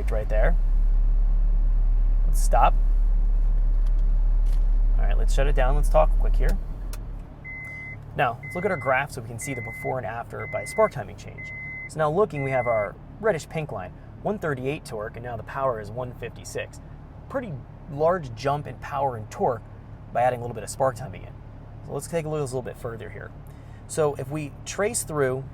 perfect right there. Let's stop. All right, let's shut it down. Let's talk quick here. Now, let's look at our graph so we can see the before and after by spark timing change. So now looking, we have our reddish pink line, 138 torque, and now the power is 156. Pretty large jump in power and torque by adding a little bit of spark timing in. So let's take a look a little bit further here. So if we trace through,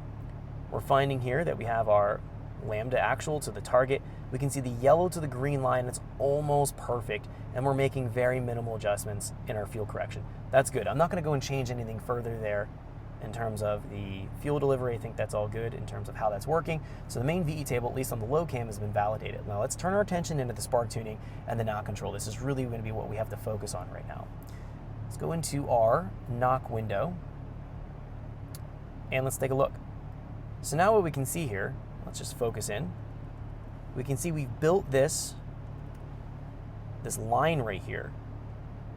we're finding here that we have our lambda actual to the target. We can see the yellow to the green line. It's almost perfect, and we're making very minimal adjustments in our fuel correction. That's good. I'm not going to go and change anything further there in terms of the fuel delivery. I think that's all good in terms of how that's working. So the main VE table, at least on the low cam, has been validated. Now let's turn our attention into the spark tuning and the knock control. This is really going to be what we have to focus on right now. Let's go into our knock window and let's take a look. So now what we can see here, let's just focus in. We can see we've built this line right here.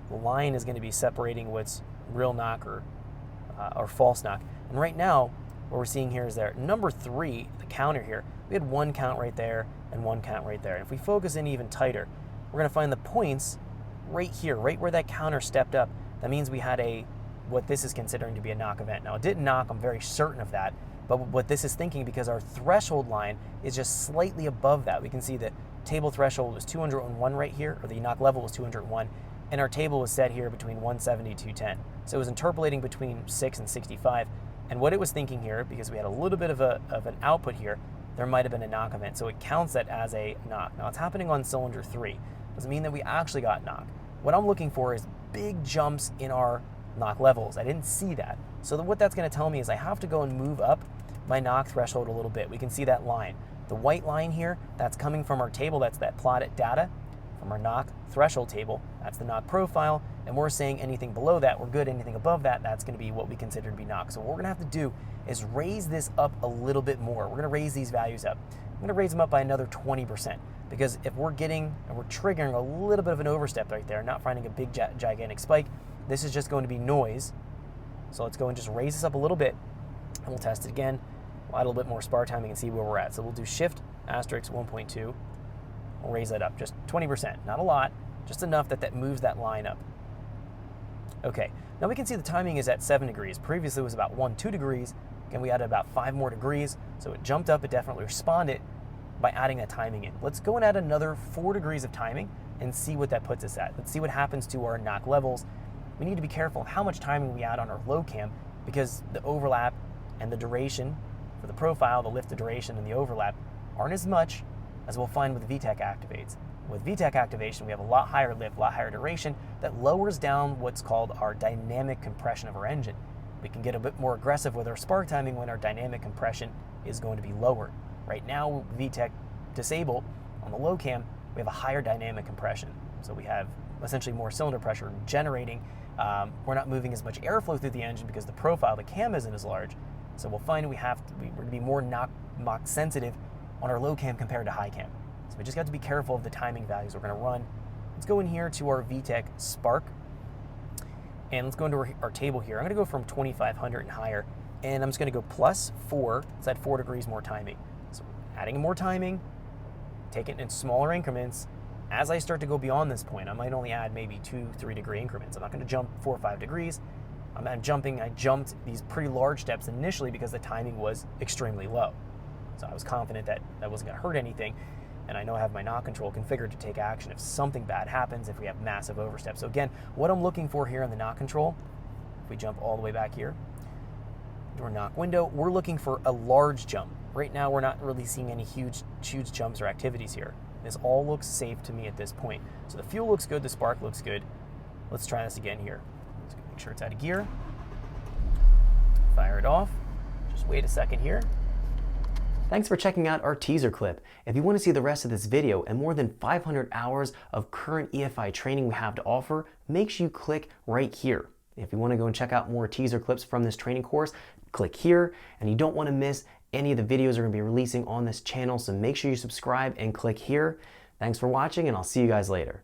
The line is going to be separating what's real knock or false knock. And right now, what we're seeing here is there, number 3, the counter here, we had one count right there and one count right there. And if we focus in even tighter, we're going to find the points right here, right where that counter stepped up. That means we had what this is considering to be a knock event. Now, it didn't knock, I'm very certain of that. But what this is thinking, because our threshold line is just slightly above that. We can see the table threshold was 201 right here, or the knock level was 201, and our table was set here between 170 and 210. So it was interpolating between 6 and 65. And what it was thinking here, because we had a little bit of an output here, there might have been a knock event. So it counts that as a knock. Now it's happening on cylinder 3. Doesn't mean that we actually got knock. What I'm looking for is big jumps in our knock levels. I didn't see that. So what that's going to tell me is I have to go and move up my knock threshold a little bit. We can see that line. The white line here, that's coming from our table. That's that plotted data from our knock threshold table. That's the knock profile. And we're saying anything below that, we're good. Anything above that, that's going to be what we consider to be knock. So what we're going to have to do is raise this up a little bit more. We're going to raise these values up. I'm going to raise them up by another 20%, because if we're getting and we're triggering a little bit of an overstep right there, not finding a big gigantic spike, this is just going to be noise. So let's go and just raise this up a little bit, and we'll test it again. We'll add a little bit more spark timing and see where we're at. So we'll do shift asterisk 1.2. We'll raise that up just 20%, not a lot, just enough that moves that line up. Okay, now we can see the timing is at 7 degrees. Previously it was about 2 degrees. Again, we added about 5 more degrees. So it jumped up, it definitely responded by adding that timing in. Let's go and add another 4 degrees of timing and see what that puts us at. Let's see what happens to our knock levels. We need to be careful of how much timing we add on our low cam, because the overlap and the duration for the profile, the lift, the duration, and the overlap aren't as much as we'll find with VTEC activates. With VTEC activation, we have a lot higher lift, a lot higher duration that lowers down what's called our dynamic compression of our engine. We can get a bit more aggressive with our spark timing when our dynamic compression is going to be lower. Right now, VTEC disable on the low cam, we have a higher dynamic compression. So we have essentially more cylinder pressure generating. We're not moving as much airflow through the engine because the profile, the cam isn't as large. So we'll find we're going to be more knock sensitive on our low cam compared to high cam. So we just got to be careful of the timing values we're going to run. Let's go in here to our VTEC spark, and let's go into our table here. I'm going to go from 2500 and higher, and I'm just going to go +4. Let's add 4 degrees more timing. So adding more timing, take it in smaller increments. As I start to go beyond this point, I might only add maybe 2-3 degree increments. I'm not going to jump 4 or 5 degrees. I jumped these pretty large steps initially because the timing was extremely low. So I was confident that that wasn't going to hurt anything. And I know I have my knock control configured to take action if something bad happens, if we have massive oversteps. So again, what I'm looking for here in the knock control, if we jump all the way back here to our knock window, we're looking for a large jump. Right now, we're not really seeing any huge jumps or activities here. This all looks safe to me at this point. So the fuel looks good, the spark looks good. Let's try this again here. Let's make sure it's out of gear. Fire it off. Just wait a second here. Thanks for checking out our teaser clip. If you want to see the rest of this video and more than 500 hours of current EFI training we have to offer, make sure you click right here. If you want to go and check out more teaser clips from this training course, click here. And you don't want to miss any of the videos we're going to be releasing on this channel, so make sure you subscribe and click here. Thanks for watching, and I'll see you guys later.